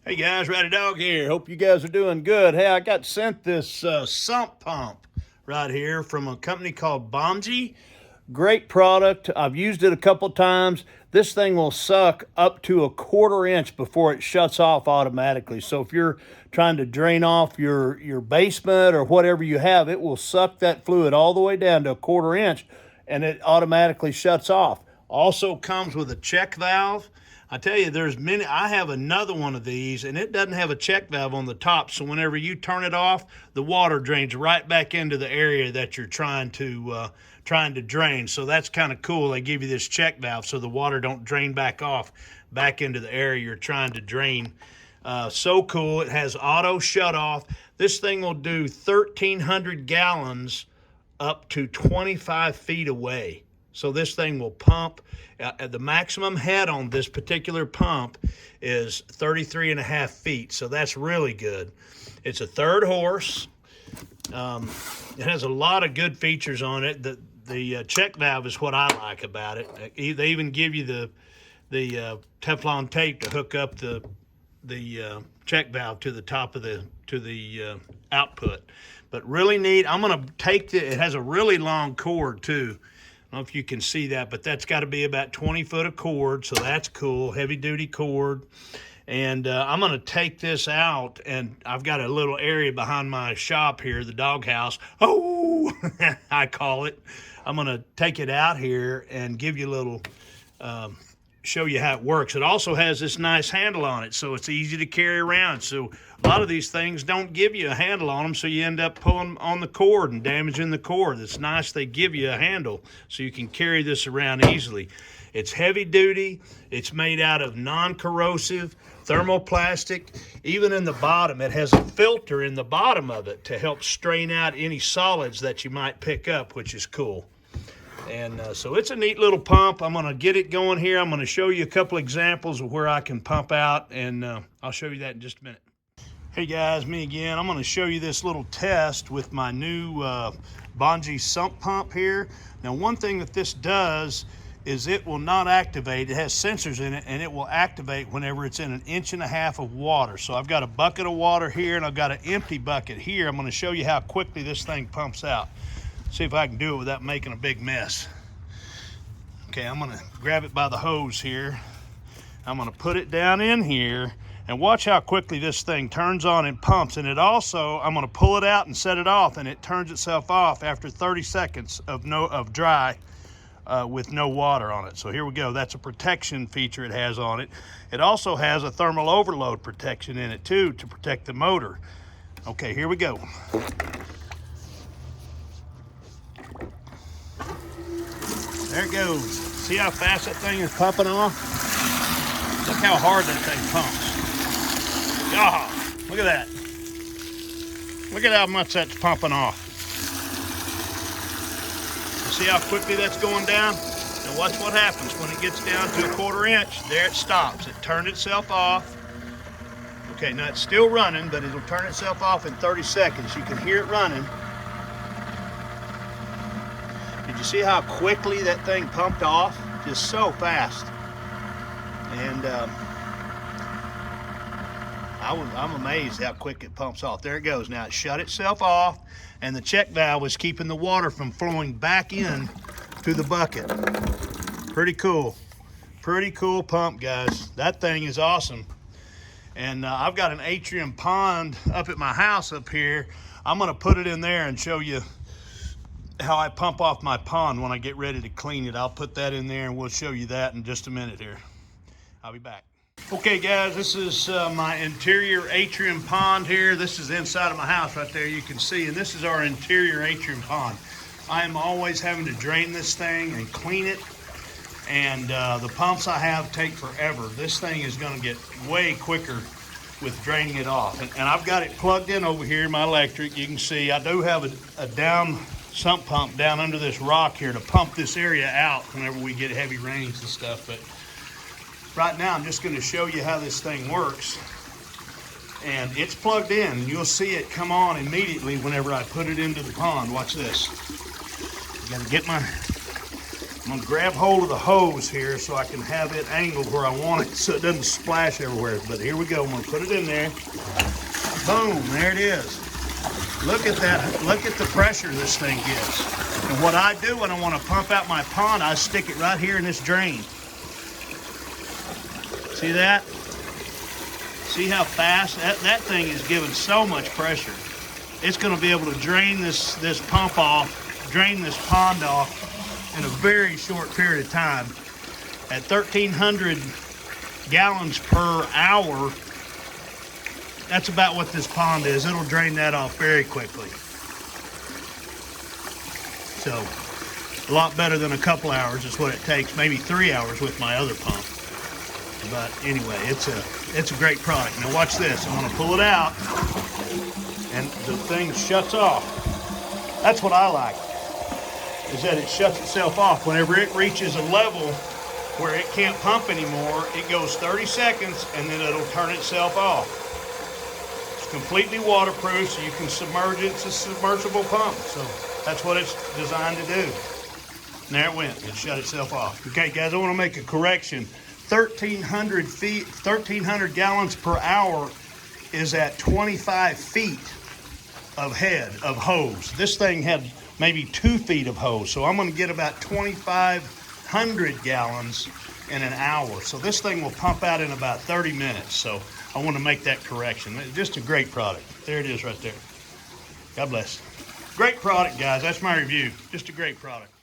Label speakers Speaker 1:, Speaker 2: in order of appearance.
Speaker 1: Hey guys, Rowdydawg here. Hope you guys are doing good. Hey, I got sent this sump pump right here from a company called BOMGIE. Great product. I've used it a couple times. This thing will suck up to a 1/4 inch before it shuts off automatically. So if you're trying to drain off your basement or whatever you have, it will suck that fluid all the way down to a 1/4 inch and it automatically shuts off. Also comes with a check valve. I tell you, there's many. I have another one of these, and it doesn't have a check valve on the top. So whenever you turn it off, the water drains right back into the area that you're trying to drain. So that's kind of cool. They give you this check valve so the water don't drain back into the area you're trying to drain. So cool. It has auto shut off. This thing will do 1,300 gallons up to 25 feet away. So this thing will pump. The maximum head on this particular pump is 33.5 feet. So that's really good. It's a 3rd horse. It has a lot of good features on it. The check valve is what I like about it. They even give you the Teflon tape to hook up the check valve to the top of the output. But really neat. I'm gonna take it has a really long cord too. I don't know if you can see that, but that's got to be about 20 foot of cord, so that's cool, heavy duty cord. And I'm gonna take this out, and I've got a little area behind my shop here, the doghouse. Oh, I call it. I'm gonna take it out here and give you a little, show you how it works. It also has this nice handle on it, so it's easy to carry around. So a lot of these things don't give you a handle on them, so you end up pulling on the cord and damaging the cord. It's nice they give you a handle so you can carry this around easily. It's heavy duty. It's made out of non-corrosive thermoplastic. Even in the bottom, it has a filter in the bottom of it to help strain out any solids that you might pick up, which is cool. And so it's a neat little pump. I'm gonna get it going here. I'm gonna show you a couple examples of where I can pump out, and I'll show you that in just a minute. Hey guys, me again. I'm gonna show you this little test with my new BOMGIE Sump pump here. Now, one thing that this does is it will not activate. It has sensors in it, and it will activate whenever it's in 1.5 inches of water. So I've got a bucket of water here, and I've got an empty bucket here. I'm gonna show you how quickly this thing pumps out. See if I can do it without making a big mess. Okay, I'm gonna grab it by the hose here. I'm gonna put it down in here, and watch how quickly this thing turns on and pumps. And it also, I'm gonna pull it out and set it off, and it turns itself off after 30 seconds of dry with no water on it. So here we go. That's a protection feature it has on it. It also has a thermal overload protection in it too to protect the motor. Okay, here we go. There it goes. See how fast that thing is pumping off? Look how hard that thing pumps. Oh, look at that. Look at how much that's pumping off. You see how quickly that's going down? Now watch what happens when it gets down to a 1/4 inch. There it stops. It turned itself off. Okay, now it's still running, but it'll turn itself off in 30 seconds. You can hear it running. Did you see how quickly that thing pumped off? Just so fast. And I'm amazed how quick it pumps off. There it goes. Now it shut itself off, and the check valve is keeping the water from flowing back in to the bucket. Pretty cool. Pretty cool pump, guys. That thing is awesome. And I've got an atrium pond up at my house up here. I'm gonna put it in there and show you how I pump off my pond when I get ready to clean it. I'll put that in there, and we'll show you that in just a minute here. I'll be back. Okay guys, this is my interior atrium pond here. This is the inside of my house right there, you can see, and this is our interior atrium pond. I am always having to drain this thing and clean it, and the pumps I have take forever. This thing is gonna get way quicker with draining it off. And I've got it plugged in over here, my electric. You can see I do have a down sump pump down under this rock here to pump this area out whenever we get heavy rains and stuff. But right now I'm just going to show you how this thing works. And it's plugged in, and you'll see it come on immediately whenever I put it into the pond. Watch this. I gotta get I'm gonna grab hold of the hose here so I can have it angled where I want it so it doesn't splash everywhere. But here we go, I'm gonna put it in there. Boom, there it is. Look at that, look at the pressure this thing gets. And what I do when I wanna pump out my pond, I stick it right here in this drain. See that? See how fast? That thing is giving so much pressure. It's gonna be able to drain this pump off, drain this pond off in a very short period of time. At 1,300 gallons per hour, that's about what this pond is. It'll drain that off very quickly. So, a lot better than a couple hours is what it takes, maybe 3 hours with my other pump. But anyway, it's a great product. Now watch this, I'm gonna pull it out and the thing shuts off. That's what I like, is that it shuts itself off. Whenever it reaches a level where it can't pump anymore, it goes 30 seconds and then it'll turn itself off. It's completely waterproof, so you can submerge it. It's a submersible pump, so that's what it's designed to do. And there it went, it shut itself off. Okay guys, I wanna make a correction. 1,300 gallons per hour is at 25 feet of head of hose. This thing had maybe 2 feet of hose, so I'm gonna get about 2,500 gallons in an hour. So this thing will pump out in about 30 minutes. So I wanna make that correction. Just a great product. There it is right there. God bless. Great product, guys. That's my review. Just a great product.